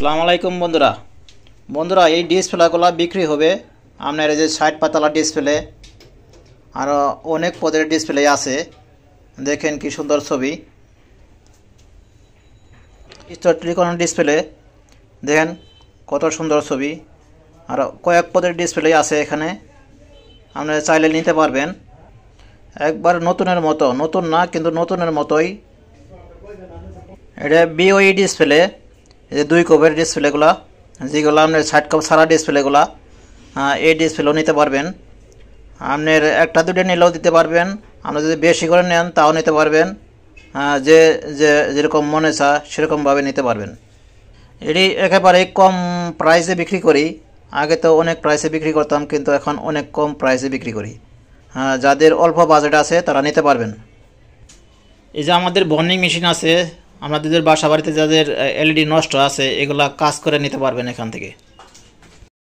আসসালামু আলাইকুম বন্ধুরা এই ডিসপ্লেগুলো বিক্রি হবে আপনার এই যে 60 পাতালা ডিসপ্লে আর অনেক পদের ডিসপ্লে আছে। দেখেন কি সুন্দর ছবি, ত্রিকোণ ডিসপ্লে দেখেন কত সুন্দর ছবি আর কয়েক পদের ডিসপ্লে আছে এখানে। আপনারা চাইলে নিতে পারবেন, একবার নতুনের মতো, নতুন না কিন্তু নতুনের মতোই। এটা বিওই ডিসপ্লে, এই যে 2 কোপের ডিসপ্লেগুলা যেগুলো আপনার 60 কোপ সারা ডিসপ্লেগুলা, এই ডিসপ্লেও নিতে পারবেন। আপনার একটা দুটো নিলেও দিতে পারবেন, আপনি যদি বেশি করে নেন তাও নিতে পারবেন, যে যে যেরকম মনে চা সেরকমভাবে নিতে পারবেন। এটি একেবারে কম প্রাইসে বিক্রি করি, আগে তো অনেক প্রাইসে বিক্রি করতাম কিন্তু এখন অনেক কম প্রাইসে বিক্রি করি। যাদের অল্প বাজেট আছে তারা নিতে পারবেন। এই যে আমাদের বর্নিং মেশিন আছে, আমাদের বাসা বাড়িতে যাদের এলইডি নষ্ট আছে এগুলা কাজ করে নিতে পারবেন এখান থেকে।